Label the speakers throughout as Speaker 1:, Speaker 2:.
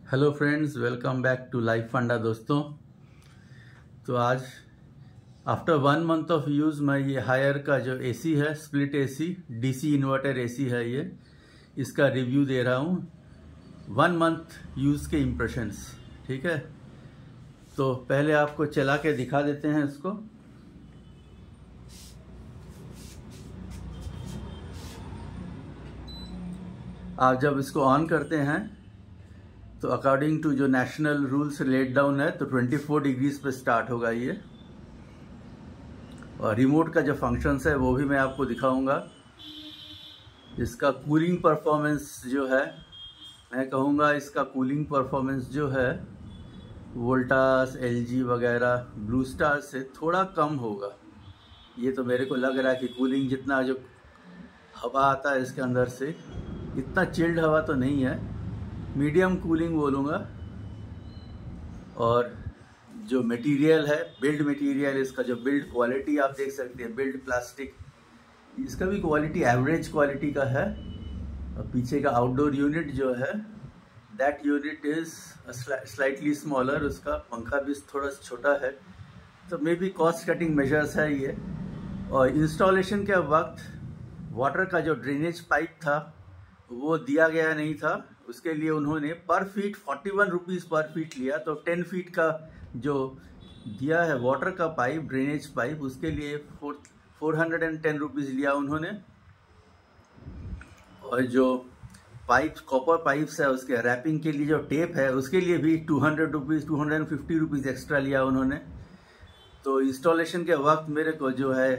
Speaker 1: Hello friends, welcome back to life funda. दोस्तों, तो आज आफ्टर 1 मंथ ऑफ यूज़ मैं ये हायर का जो एसी है, split AC DC inverter AC है, ये इसका रिव्यू दे रहा हूँ। 1 मंथ यूज़ के इम्प्रेशंस। ठीक है, तो पहले आपको चला के दिखा देते हैं इसको। आप जब इसको ऑन करते हैं तो अकॉर्डिंग टू जो नेशनल रूल्स लेट डाउन है तो 24 डिग्रीज पे स्टार्ट होगा ये। और रिमोट का जो फंक्शंस है वो भी मैं आपको दिखाऊंगा। इसका कूलिंग परफॉर्मेंस जो है, मैं कहूँगा इसका कूलिंग परफॉर्मेंस जो है वोल्टास, एलजी वगैरह, ब्लू स्टार से थोड़ा कम होगा। ये तो मेरे को लग रहा है कि कूलिंग जितना जो हवा आता है इसके अंदर से, इतना चिल्ड हवा तो नहीं है, मीडियम कूलिंग बोलूँगा। और जो मटेरियल है, बिल्ड मटेरियल, इसका जो बिल्ड क्वालिटी आप देख सकते हैं, बिल्ड प्लास्टिक, इसका भी क्वालिटी एवरेज क्वालिटी का है। और पीछे का आउटडोर यूनिट जो है, that unit is slightly smaller, उसका पंखा भी थोड़ा छोटा है। तो may be cost cutting measures है ये। और इंस्टॉलेशन के वक्त वाटर का जो ड्रेनेज पाइप था वो दिया गया नहीं था। उसके लिए उन्होंने पर फीट 41 रुपीज़ पर फीट लिया। तो 10 फीट का जो दिया है वाटर का पाइप, ड्रेनेज पाइप, उसके लिए 410 रुपीज़ लिया उन्होंने। और जो पाइप, कॉपर पाइप्स है, उसके रैपिंग के लिए जो टेप है उसके लिए भी 200 रुपीज़, 250 रुपीज़ एक्स्ट्रा लिया उन्होंने। तो इंस्टॉलेशन के वक्त मेरे को जो है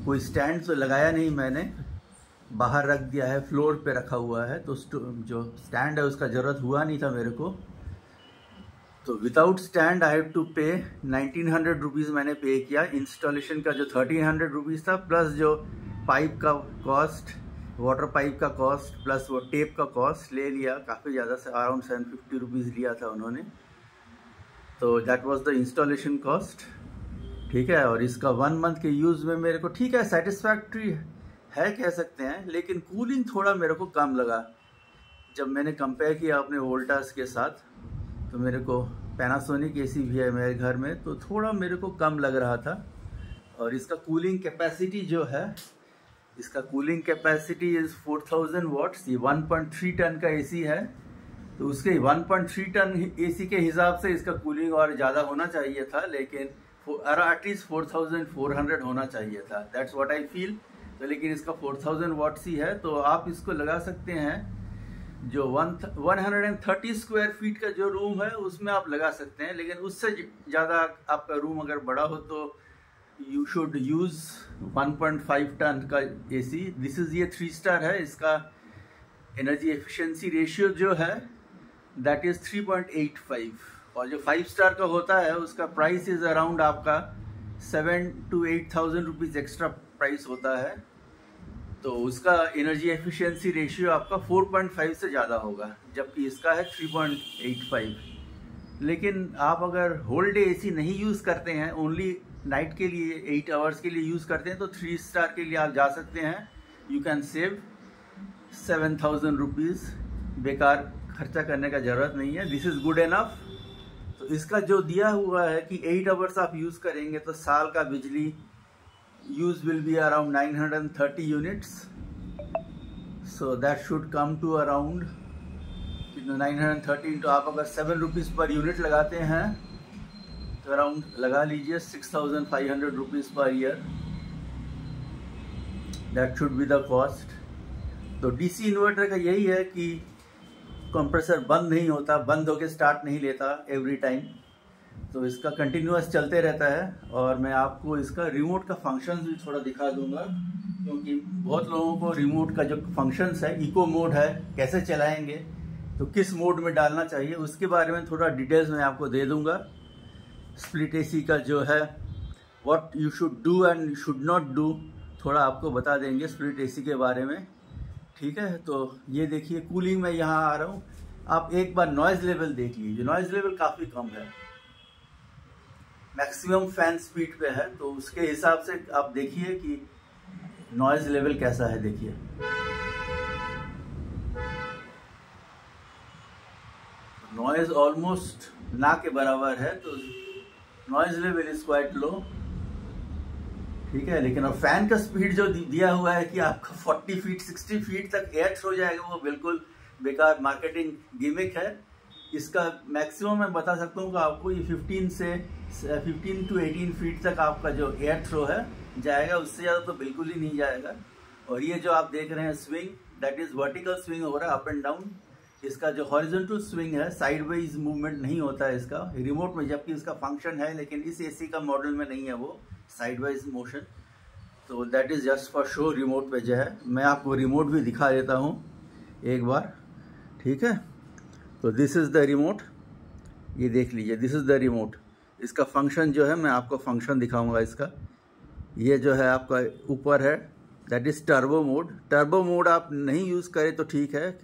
Speaker 1: कोई स्टैंड तो लगाया नहीं, मैंने बाहर रख दिया है, फ्लोर पे रखा हुआ है। तो जो स्टैंड है उसका ज़रूरत हुआ नहीं था मेरे को। तो without stand I have to pay 1900 rupees मैंने पे किया। इंस्टॉलेशन का जो 1300 रुपीज़ था, प्लस जो पाइप का कॉस्ट, वाटर पाइप का कॉस्ट, प्लस वो टेप का कॉस्ट ले लिया, काफ़ी ज़्यादा से अराउंड 750 रुपीज़ लिया था उन्होंने। तो that was the installation cost. ठीक है, और इसका 1 मंथ के यूज़ में मेरे को ठीक है, सेटिस्फैक्ट्री है कह सकते हैं, लेकिन कूलिंग थोड़ा मेरे को कम लगा। जब मैंने कंपेयर किया अपने वोल्टास के साथ, तो मेरे को पैनासोनिक एसी भी है मेरे घर में, तो थोड़ा मेरे को कम लग रहा था। और इसका कूलिंग कैपेसिटी जो है, इसका कूलिंग कैपेसिटी इज़ 4000 वाट्स। ये 1.3 टन का एसी है, तो उसके 1.3 टन एसी के हिसाब से इसका कूलिंग और ज़्यादा होना चाहिए था, लेकिन एटलीस्ट 4400 होना चाहिए था। That's what I feel. तो लेकिन इसका 4000 वाट्स ही है, तो आप इसको लगा सकते हैं। जो 130 स्क्वायर फीट का जो रूम है उसमें आप लगा सकते हैं, लेकिन उससे ज़्यादा आपका रूम अगर बड़ा हो तो यू शुड यूज़ 1.5 टन का एसी। दिस इज़ ये 3 स्टार है। इसका एनर्जी एफिशिएंसी रेशियो जो है दैट इज़ 3.85। और जो 5 स्टार का होता है उसका प्राइस इज़ अराउंड आपका 7 to 8,000 रुपीज़ एक्स्ट्रा प्राइस होता है। तो उसका एनर्जी एफिशिएंसी रेशियो आपका 4.5 से ज़्यादा होगा, जबकि इसका है 3.85। लेकिन आप अगर होल डे एसी नहीं यूज़ करते हैं, ओनली नाइट के लिए 8 आवर्स के लिए यूज़ करते हैं, तो 3 स्टार के लिए आप जा सकते हैं। You can save 7,000 rupees. बेकार खर्चा करने का ज़रूरत नहीं है, दिस इज़ गुड इनफ। तो इसका जो दिया हुआ है कि 8 आवर्स आप यूज़ करेंगे तो साल का बिजली use will be around 930 units, so that should come to around 930 into आप अगर 7 रुपीज़ पर यूनिट लगाते हैं तो अराउंड लगा लीजिए 6500 rupees per year. That should be the cost. तो डीसी इन्वर्टर का यही है कि कंप्रेसर बंद नहीं होता, बंद होके स्टार्ट नहीं लेता एवरी टाइम, तो इसका कंटिन्यूअस चलते रहता है। और मैं आपको इसका रिमोट का फंक्शंस भी थोड़ा दिखा दूंगा, क्योंकि बहुत लोगों को रिमोट का जो फंक्शंस है, इको मोड है, कैसे चलाएंगे, तो किस मोड में डालना चाहिए, उसके बारे में थोड़ा डिटेल्स मैं आपको दे दूंगा। स्प्लिट एसी का जो है, what you should do and should not do, थोड़ा आपको बता देंगे स्प्लिट एसी के बारे में। ठीक है, तो ये देखिए कूलिंग में यहाँ आ रहा हूँ। आप एक बार नॉइज़ लेवल देख लीजिए, नॉइज़ लेवल काफ़ी कम है, मैक्सिमम फैन स्पीड पे है, तो उसके हिसाब से आप देखिए कि नॉइज़ लेवल कैसा है। देखिए नॉइज ऑलमोस्ट ना के बराबर है, तो noise level is quite low, ठीक है। लेकिन अब फैन का स्पीड जो दिया हुआ है कि आपका 40 फीट 60 फीट तक एयर थ्रो जाएगा, वो बिल्कुल बेकार मार्केटिंग गिमिक है। इसका मैक्सिमम मैं बता सकता हूँ कि आपको ये 15 to 18 फीट तक आपका जो एयर थ्रो है जाएगा, उससे ज़्यादा तो बिल्कुल ही नहीं जाएगा। और ये जो आप देख रहे हैं swing, that is vertical swing हो रहा है, अप एंड डाउन। इसका जो हॉरिजॉन्टल स्विंग है, साइडवेज मूवमेंट नहीं होता है इसका रिमोट में, जबकि इसका फंक्शन है, लेकिन इस एसी का मॉडल में नहीं है वो साइडवाइज मोशन। तो that is just for show remote पे जो है। मैं आपको रिमोट भी दिखा देता हूँ एक बार, ठीक है। तो दिस इज द रिमोट, ये देख लीजिए, दिस इज द रिमोट। इसका फंक्शन जो है, मैं आपको फंक्शन दिखाऊंगा इसका। ये जो है आपका ऊपर है, that is turbo mode. Turbo mode आप नहीं यूज़ करें तो ठीक है,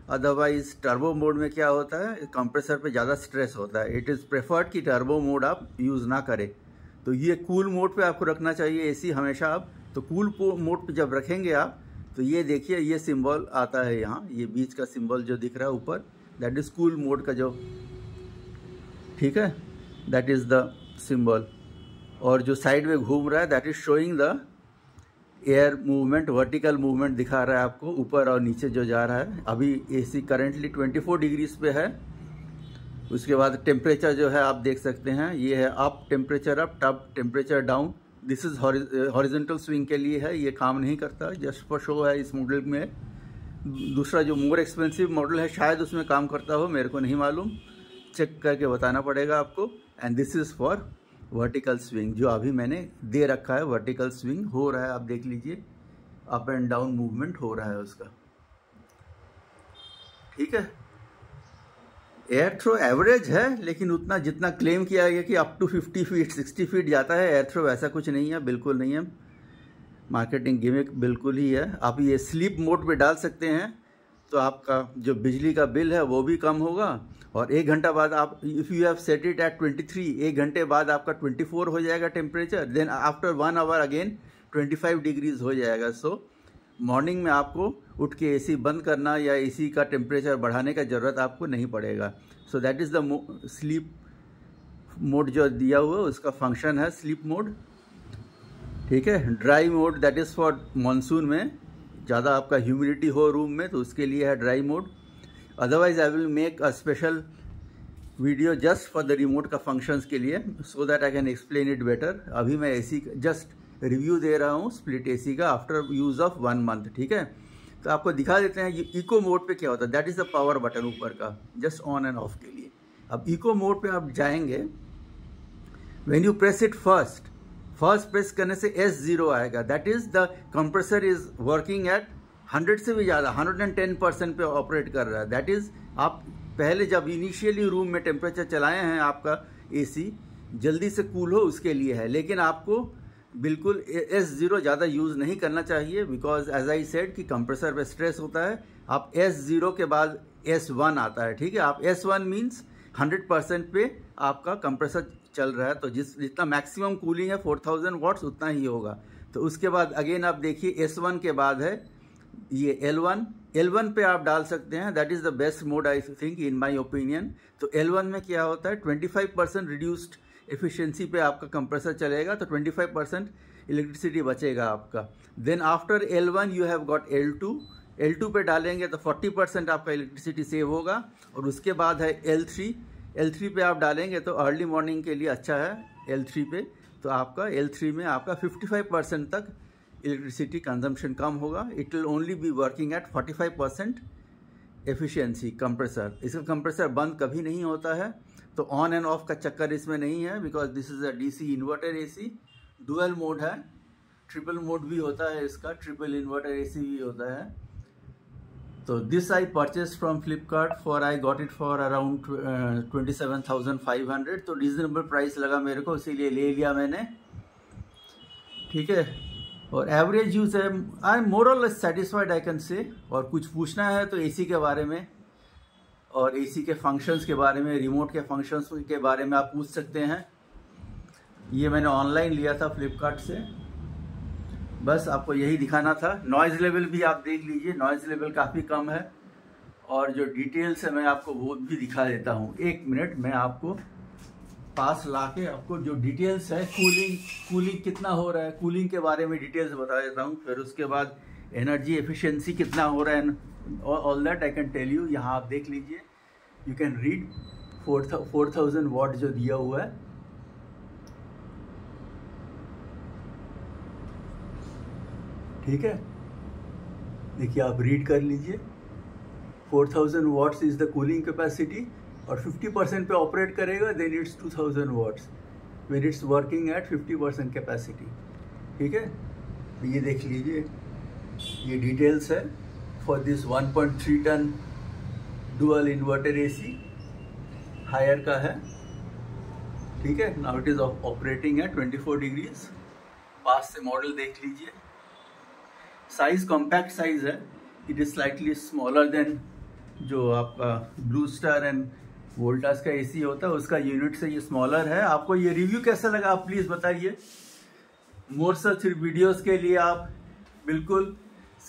Speaker 1: अदरवाइज टर्बो मोड में क्या होता है, कंप्रेसर पे ज़्यादा स्ट्रेस होता है। इट इज़ प्रेफर्ड कि टर्बो मोड आप यूज़ ना करें। तो ये कूल मोड पे आपको रखना चाहिए एसी हमेशा आप। तो कूल मोड पे जब रखेंगे आप, तो ये देखिए, ये सिंबल आता है यहाँ, ये बीच का सिंबल जो दिख रहा है ऊपर, दैट इज़ कूल मोड का जो, ठीक है, दैट इज़ द सिंबल। और जो साइड में घूम रहा है, that is showing the air movement, vertical movement दिखा रहा है आपको, ऊपर और नीचे जो जा रहा है। अभी एसी करेंटली 24 डिग्रीज पे है। उसके बाद टेम्परेचर जो है आप देख सकते हैं, ये है up temperature up, tub temperature down. This is horizontal swing के लिए है, ये काम नहीं करता, जस्ट फॉर शो है इस मॉडल में। दूसरा जो मोर एक्सपेंसिव मॉडल है, शायद उसमें काम करता हो, मेरे को नहीं मालूम, चेक करके बताना पड़ेगा आपको। And this is for vertical swing, जो अभी मैंने दे रखा है, वर्टिकल स्विंग हो रहा है, आप देख लीजिए, अप एंड डाउन मूवमेंट हो रहा है उसका, ठीक है। एयर थ्रो एवरेज है, लेकिन उतना जितना क्लेम किया गया कि अप टू 50 फीट 60 फीट जाता है एयर थ्रो, वैसा कुछ नहीं है, बिल्कुल नहीं है, मार्केटिंग गिमिक बिल्कुल ही है। आप ये स्लीप मोड पे डाल सकते हैं, तो आपका जो बिजली का बिल है वो भी कम होगा। और 1 घंटा बाद आप, if you have set it at 23, 1 घंटे बाद आपका 24 हो जाएगा temperature, then after 1 hour again 25 degrees हो जाएगा। सो मॉर्निंग में आपको उठ के एसी बंद करना या एसी का टेम्परेचर बढ़ाने का ज़रूरत आपको नहीं पड़ेगा। So that is the sleep mode जो दिया हुआ है, उसका फंक्शन है स्लीप मोड, ठीक है। Dry mode, that is for monsoon में ज़्यादा आपका ह्यूमिडिटी हो रूम में, तो उसके लिए है dry mode. Otherwise I will make a special video just for the remote का फंक्शंस के लिए, so that I can explain it better. अभी मैं एसी जस्ट रिव्यू दे रहा हूँ स्प्लिट एसी का आफ्टर यूज़ ऑफ 1 मंथ, ठीक है। तो आपको दिखा देते हैं ये इको मोड पे क्या होता है। That is the power button ऊपर का, जस्ट ऑन एंड ऑफ के लिए। अब इको मोड पे आप जाएंगे, when you press it first press करने से S0 आएगा, that is the compressor is working at 100 से भी ज़्यादा, 110% पे ऑपरेट कर रहा है। दैट इज, आप पहले जब इनिशियली रूम में टेम्परेचर चलाए हैं आपका एसी जल्दी से कूल हो उसके लिए है, लेकिन आपको बिल्कुल S0 ज़्यादा यूज़ नहीं करना चाहिए, बिकॉज एज आई सेड कि कंप्रेसर पे स्ट्रेस होता है। आप S0 के बाद S1 आता है, ठीक है। आप S1 मीन्स 100% पे आपका कंप्रेसर चल रहा है, तो जितना मैक्सिमम कूलिंग है 4000 वाट्स उतना ही होगा। तो उसके बाद अगेन आप देखिए S1 के बाद है ये L1 पे आप डाल सकते हैं, that is the best mode I think in my opinion. तो L1 में क्या होता है, 25% रिड्यूस्ड एफिशिएंसी पे आपका कंप्रेसर चलेगा, तो 25% इलेक्ट्रिसिटी बचेगा आपका। Then after L1 you have got L2 पे डालेंगे तो 40% आपका इलेक्ट्रिसिटी सेव होगा। और उसके बाद है L3 पे आप डालेंगे तो अर्ली मॉर्निंग के लिए अच्छा है L3 पे। तो आपका L3 में आपका 55% तक इलेक्ट्रिसिटी कंजम्पशन कम होगा। It will only be working at 45% efficiency compressor. इसका कंप्रेसर बंद कभी नहीं होता है, तो ऑन एंड ऑफ का चक्कर इसमें नहीं है, because this is a DC inverter AC. Dual mode है, ट्रिपल मोड भी होता है इसका, ट्रिपल इन्वर्टर एसी भी होता है। तो this I purchase from Flipkart for, I got it for around 27,500, तो रीजनेबल प्राइस लगा मेरे को, इसीलिए ले लिया मैंने, ठीक है। और एवरेज यूज है, आई एम मोर और less satisfied I can say. और कुछ पूछना है तो एसी के बारे में और एसी के फंक्शंस के बारे में, रिमोट के फंक्शंस के बारे में आप पूछ सकते हैं। ये मैंने ऑनलाइन लिया था फ्लिपकार्ट से, बस आपको यही दिखाना था। नॉइज़ लेवल भी आप देख लीजिए, नॉइज़ लेवल काफ़ी कम है और जो डिटेल्स है मैं आपको वो भी दिखा देता हूँ। 1 मिनट, मैं आपको पास लाके आपको जो डिटेल्स है, कूलिंग कितना हो रहा है, कूलिंग के बारे में डिटेल्स बता देता हूँ। फिर उसके बाद एनर्जी एफिशिएंसी कितना हो रहा है, all that I can tell you. यहाँ आप देख लीजिए, यू कैन रीड 4000 वाट जो दिया हुआ है। ठीक है, देखिए आप रीड कर लीजिए। 4000 watts is the cooling capacity, और 50% पे ऑपरेट करेगा then it's 2000 watts when it's working at 50% capacity. ठीक है, ये देख लीजिए, ये डिटेल्स है for this 1.3 ton dual inverter AC, Haier का है। ठीक है, now it is operating at 24 degrees. पास से मॉडल देख लीजिए, साइज कॉम्पैक्ट साइज है, it is slightly smaller than जो आपका ब्लू स्टार एंड वोल्टास का एसी होता है उसका यूनिट से ये स्मॉलर है। आपको ये रिव्यू कैसा लगा आप प्लीज बताइए। मोर सच वीडियोस के लिए आप बिल्कुल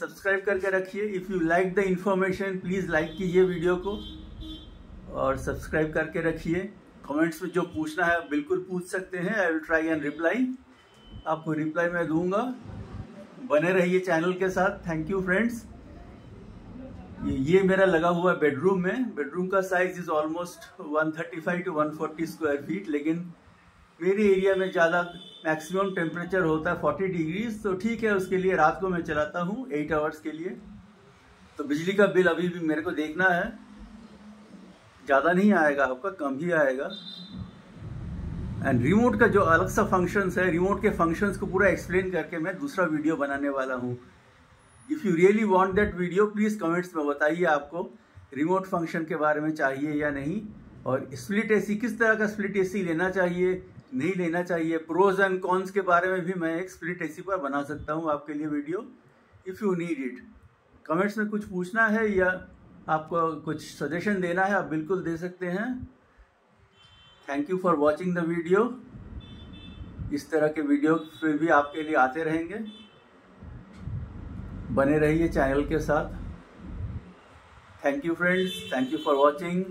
Speaker 1: सब्सक्राइब करके रखिए। If you like the information please like कीजिए वीडियो को और सब्सक्राइब करके रखिए। कमेंट्स में जो पूछना है बिल्कुल पूछ सकते हैं, I will try and reply, आपको रिप्लाई मैं दूंगा। बने रहिए चैनल के साथ। Thank you friends. ये मेरा लगा हुआ है बेडरूम में। बेडरूम का size is almost 135 to 140 square feet, लेकिन मेरे एरिया में ज़्यादा मैक्सिमम टेम्परेचर होता है 40 डिग्रीज, तो ठीक है, उसके लिए रात को मैं चलाता हूँ 8 आवर्स के लिए। तो बिजली का बिल अभी भी मेरे को देखना है, ज़्यादा नहीं आएगा आपका, कम ही आएगा। एंड रिमोट का जो अलग सा फंक्शंस है, रिमोट के फंक्शंस को पूरा एक्सप्लेन करके मैं दूसरा वीडियो बनाने वाला हूँ। If you really want that video please comments में बताइए आपको रिमोट फंक्शन के बारे में चाहिए या नहीं, और स्प्लिट एसी किस तरह का स्प्लिट एसी लेना चाहिए नहीं लेना चाहिए, प्रोज एंड कॉन्स के बारे में भी मैं एक स्प्लिट एसी पर बना सकता हूँ आपके लिए video, if you need it. Comments में कुछ पूछना है या आपको कुछ सजेशन देना है, आप बिल्कुल दे सकते हैं। Thank you for watching the video. इस तरह के वीडियो फिर भी आपके लिए आते रहेंगे, बने रहिए चैनल के साथ। Thank you friends, thank you for watching.